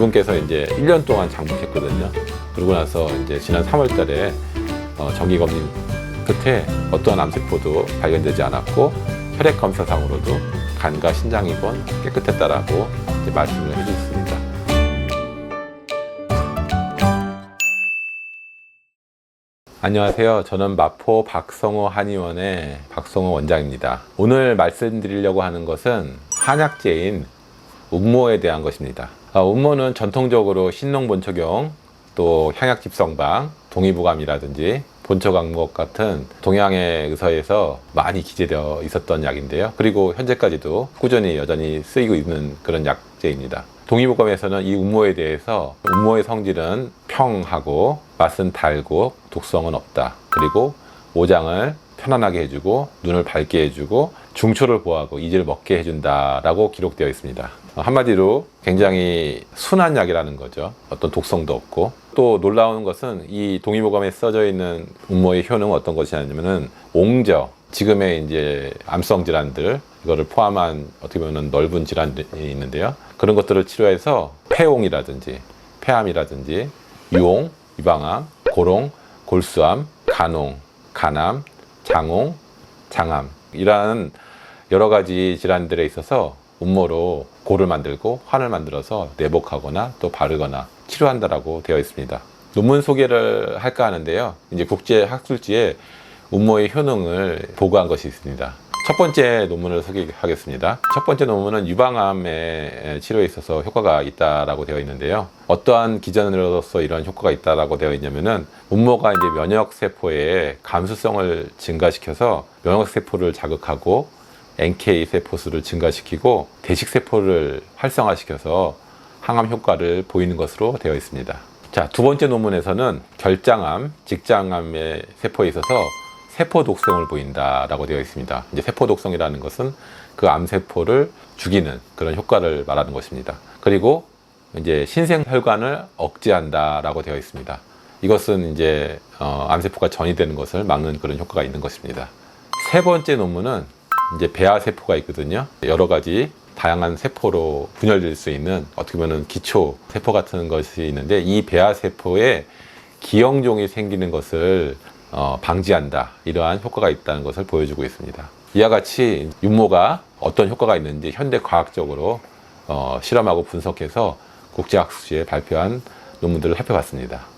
이분께서 이제 1년 동안 장복했거든요. 그러고 나서 이제 지난 3월 달에 정기 검진 끝에 어떠한 암세포도 발견되지 않았고 혈액 검사상으로도 간과 신장이건 깨끗했다라고 이제 말씀을 해주셨습니다. 안녕하세요. 저는 마포 박성호 한의원의 박성호 원장입니다. 오늘 말씀드리려고 하는 것은 한약재인 운모에 대한 것입니다. 운모는 전통적으로 신농본초경, 또 향약집성방, 동의보감이라든지 본초강목 같은 동양의 의서에서 많이 기재되어 있었던 약인데요. 그리고 현재까지도 꾸준히 여전히 쓰이고 있는 그런 약재입니다. 동의보감에서는 이 운모에 대해서 운모의 성질은 평하고 맛은 달고 독성은 없다. 그리고 오장을 편안하게 해주고 눈을 밝게 해주고 중초를 보호하고 이지를 먹게 해준다라고 기록되어 있습니다. 한마디로 굉장히 순한 약이라는 거죠. 어떤 독성도 없고, 또 놀라운 것은 이 동의보감에 써져 있는 운모의 효능은 어떤 것이냐면은 옹저, 지금의 이제 암성 질환들 이거를 포함한 어떻게 보면 넓은 질환이 있는데요. 그런 것들을 치료해서 폐옹이라든지 폐암이라든지 유옹, 유방암, 고롱, 골수암, 간옹, 간암, 장옹, 장암 이러한 여러 가지 질환들에 있어서 운모로 고를 만들고 환을 만들어서 내복하거나 또 바르거나 치료한다라고 되어 있습니다. 논문 소개를 할까 하는데요. 이제 국제 학술지에 운모의 효능을 보고한 것이 있습니다. 첫 번째 논문을 소개하겠습니다. 첫 번째 논문은 유방암의 치료에 있어서 효과가 있다라고 되어 있는데요. 어떠한 기전으로서 이런 효과가 있다라고 되어 있냐면은 운모가 이제 면역세포의 감수성을 증가시켜서 면역세포를 자극하고 NK 세포수를 증가시키고 대식세포를 활성화시켜서 항암 효과를 보이는 것으로 되어 있습니다. 자, 두 번째 논문에서는 결장암, 직장암의 세포에 있어서 세포 독성을 보인다라고 되어 있습니다. 이제 세포 독성이라는 것은 그 암세포를 죽이는 그런 효과를 말하는 것입니다. 그리고 이제 신생혈관을 억제한다라고 되어 있습니다. 이것은 이제 암세포가 전이되는 것을 막는 그런 효과가 있는 것입니다. 세 번째 논문은 이제 배아세포가 있거든요. 여러 가지 다양한 세포로 분열될 수 있는 어떻게 보면 기초 세포 같은 것이 있는데 이 배아세포에 기형종이 생기는 것을 방지한다. 이러한 효과가 있다는 것을 보여주고 있습니다. 이와 같이 윤모가 어떤 효과가 있는지 현대 과학적으로 실험하고 분석해서 국제학술지에 발표한 논문들을 살펴봤습니다.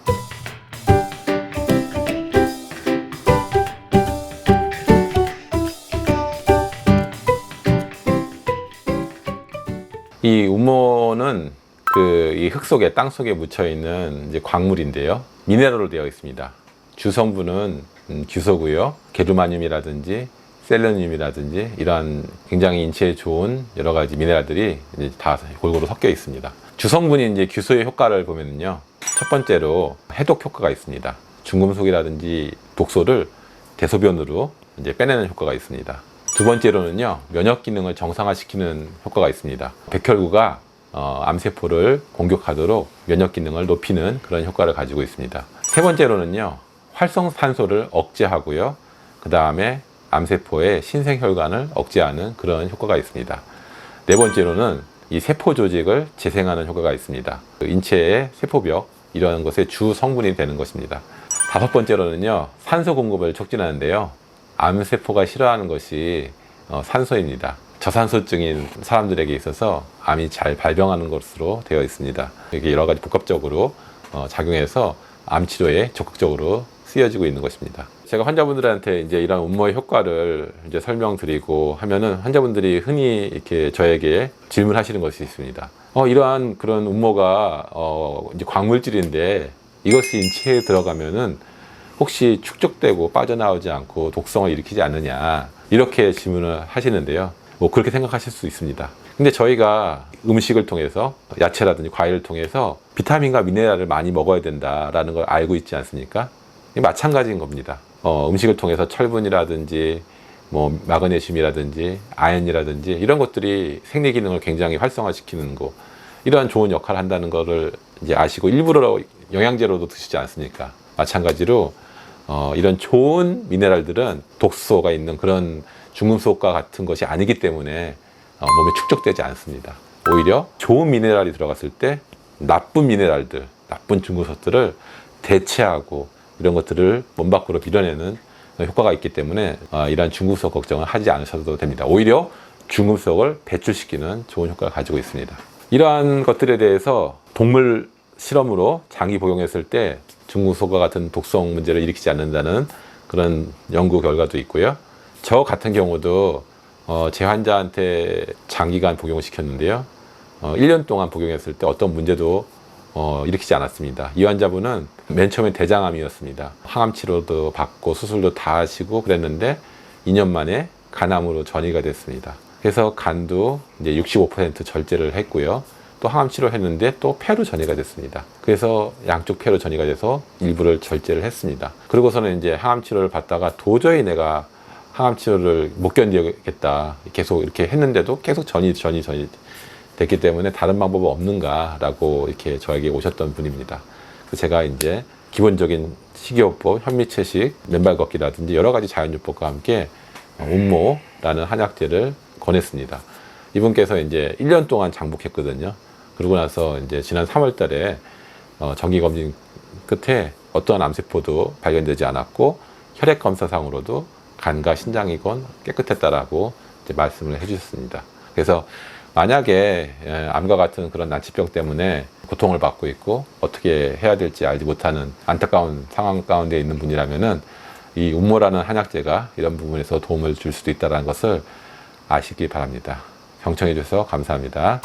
이 운모는 이 흙 속에, 땅 속에 묻혀 있는 이제 광물인데요. 미네랄로 되어 있습니다. 주 성분은 규소고요. 게르마늄이라든지 셀레늄이라든지 이러한 굉장히 인체에 좋은 여러 가지 미네랄들이 이제 다 골고루 섞여 있습니다. 주 성분인 이제 규소의 효과를 보면요. 첫 번째로 해독 효과가 있습니다. 중금속이라든지 독소를 대소변으로 이제 빼내는 효과가 있습니다. 두 번째로는요, 면역 기능을 정상화시키는 효과가 있습니다. 백혈구가 암세포를 공격하도록 면역 기능을 높이는 그런 효과를 가지고 있습니다. 세 번째로는요, 활성산소를 억제하고요, 그 다음에 암세포의 신생혈관을 억제하는 그런 효과가 있습니다. 네 번째로는 이 세포 조직을 재생하는 효과가 있습니다. 인체의 세포벽, 이런 것의 주 성분이 되는 것입니다. 다섯 번째로는요, 산소 공급을 촉진하는데요. 암세포가 싫어하는 것이 산소입니다. 저산소증인 사람들에게 있어서 암이 잘 발병하는 것으로 되어 있습니다. 이게 여러 가지 복합적으로 작용해서 암 치료에 적극적으로 쓰여지고 있는 것입니다. 제가 환자분들한테 이제 이런 운모의 효과를 이제 설명드리고 하면은 환자분들이 흔히 이렇게 저에게 질문하시는 것이 있습니다. 이러한 그런 운모가 이제 광물질인데 이것이 인체에 들어가면은 혹시 축적되고 빠져나오지 않고 독성을 일으키지 않느냐, 이렇게 질문을 하시는데요. 뭐 그렇게 생각하실 수 있습니다. 근데 저희가 음식을 통해서 야채라든지 과일을 통해서 비타민과 미네랄을 많이 먹어야 된다라는 걸 알고 있지 않습니까? 마찬가지인 겁니다. 음식을 통해서 철분이라든지 뭐 마그네슘이라든지 아연이라든지 이런 것들이 생리 기능을 굉장히 활성화시키는 거, 이러한 좋은 역할을 한다는 것을 이제 아시고 일부러 영양제로도 드시지 않습니까? 마찬가지로 이런 좋은 미네랄들은 독소가 있는 그런 중금속과 같은 것이 아니기 때문에 몸에 축적되지 않습니다. 오히려 좋은 미네랄이 들어갔을 때 나쁜 미네랄들, 나쁜 중금속들을 대체하고 이런 것들을 몸 밖으로 밀어내는 효과가 있기 때문에 이러한 중금속 걱정을 하지 않으셔도 됩니다. 오히려 중금속을 배출시키는 좋은 효과를 가지고 있습니다. 이러한 것들에 대해서 동물 실험으로 장기 복용했을 때 중금속과 같은 독성 문제를 일으키지 않는다는 그런 연구 결과도 있고요. 저 같은 경우도 제 환자한테 장기간 복용을 시켰는데요. 1년 동안 복용했을 때 어떤 문제도 일으키지 않았습니다. 이 환자분은 맨 처음에 대장암이었습니다. 항암 치료도 받고 수술도 다 하시고 그랬는데 2년 만에 간암으로 전이가 됐습니다. 그래서 간도 이제 65% 절제를 했고요. 또 항암 치료를 했는데 또 폐로 전이가 됐습니다. 그래서 양쪽 폐로 전이가 돼서 일부를 절제를 했습니다. 그러고서는 이제 항암 치료를 받다가 도저히 내가 항암 치료를 못 견디겠다 계속 이렇게 했는데도 계속 전이 됐기 때문에 다른 방법은 없는가라고 이렇게 저에게 오셨던 분입니다. 그래서 제가 이제 기본적인 식이요법, 현미채식, 맨발 걷기라든지 여러 가지 자연요법과 함께 운모라는 한약재를 권했습니다. 이분께서 이제 1년 동안 장복했거든요. 그러고 나서 이제 지난 3월 달에 정기 검진 끝에 어떠한 암세포도 발견되지 않았고 혈액 검사상으로도 간과 신장이건 깨끗했다라고 이제 말씀을 해주셨습니다. 그래서 만약에 암과 같은 그런 난치병 때문에 고통을 받고 있고 어떻게 해야 될지 알지 못하는 안타까운 상황 가운데 있는 분이라면은 이 운모라는 한약재가 이런 부분에서 도움을 줄 수도 있다는 것을 아시기 바랍니다. 경청해 주셔서 감사합니다.